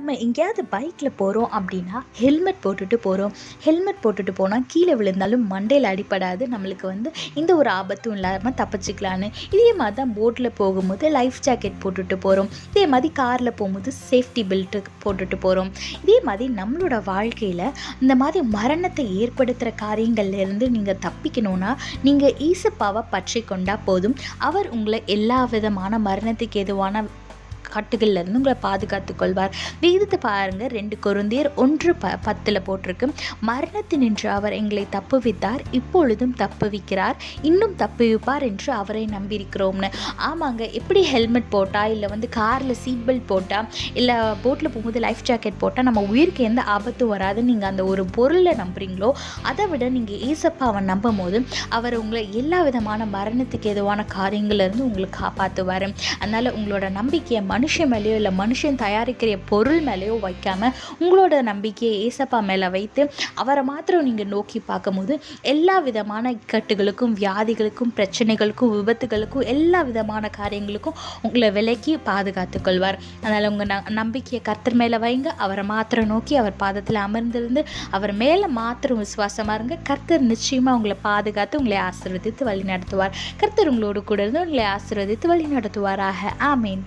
நம்ம எங்கேயாவது பைக்கில் போகிறோம் அப்படின்னா ஹெல்மெட் போட்டுட்டு போகிறோம். ஹெல்மெட் போட்டுட்டு போனால் கீழே விழுந்தாலும் மண்டையில் அடிப்படாது, நம்மளுக்கு எந்த ஒரு ஆபத்தும் இல்லாமல் தப்பிச்சிக்கலான்னு. இதே மாதிரி தான் போட்டில் போகும்போது லைஃப் ஜாக்கெட் போட்டுட்டு போகிறோம். இதே மாதிரி காரில் போகும்போது சேஃப்டி பெல்ட்டு போட்டுட்டு போகிறோம். இதே மாதிரி நம்மளோட வாழ்க்கையில் இந்த மாதிரி மரணத்தை ஏற்படுத்துகிற காரியங்கள்லேருந்து நீங்கள் தப்பிக்கணும்னா நீங்கள் ஈசப்பாவை பற்றி கொண்டால் போதும். அவர் உங்களை எல்லா விதமான மரணத்துக்கு எதுவான கட்டுகள்லேருந்து உங்களை பாதுகாத்து கொள்வார். வேதத்தை பாருங்கள், 2 கொரிந்தியர் 1:10 போட்டிருக்கு, மரணத்தினின்று அவர் எங்களை தப்புவித்தார், இப்பொழுதும் தப்புவிக்கிறார், இன்னும் தப்புவிப்பார் என்று அவரை நம்பியிருக்கிறோம்னு. ஆமாங்க, எப்படி ஹெல்மெட் போட்டால் இல்லை காரில் சீட் பெல்ட் போட்டால் இல்லை போட்டில் போகும்போது லைஃப் ஜாக்கெட் போட்டால் நம்ம உயிருக்கு எந்த ஆபத்தும் வராதுன்னு நீங்கள் அந்த ஒரு பொருளை நம்புறீங்களோ, அதை விட நீங்கள் ஏசப்பாவை நம்பும் போது அவர் உங்களை எல்லா விதமான மரணத்துக்கு எதுவான காரியங்கள்லேருந்து உங்களை காப்பாற்றுவார். அதனால் உங்களோட நம்பிக்கையை மனுஷன் மேலேயோ இல்லை மனுஷன் தயாரிக்கிற பொருள் மேலேயோ வைக்காமல் உங்களோட நம்பிக்கையை ஏசப்பா மேலே வைத்து அவரை மாத்திரம் நீங்கள் நோக்கி பார்க்கும்போது எல்லா விதமான இக்கட்டுகளுக்கும் வியாதிகளுக்கும் பிரச்சனைகளுக்கும் விபத்துகளுக்கும் எல்லா விதமான காரியங்களுக்கும் உங்களை விலக்கி பாதுகாத்து கொள்வார். அதனால் உங்கள் நம்பிக்கையை கர்த்தர் மேலே வைங்க. அவரை மாத்திரம் நோக்கி அவர் பாதத்தில் அமர்ந்திருந்து அவர் மேலே மாத்திரம் விசுவாசமாக இருங்க. கர்த்தர் நிச்சயமாக உங்களை பாதுகாத்து உங்களை ஆசீர்வதித்து வழி நடத்துவார். கர்த்தர் உங்களோடு கூட இருந்து உங்களை ஆசீர்வதித்து வழி நடத்துவாராக. ஆமீன்.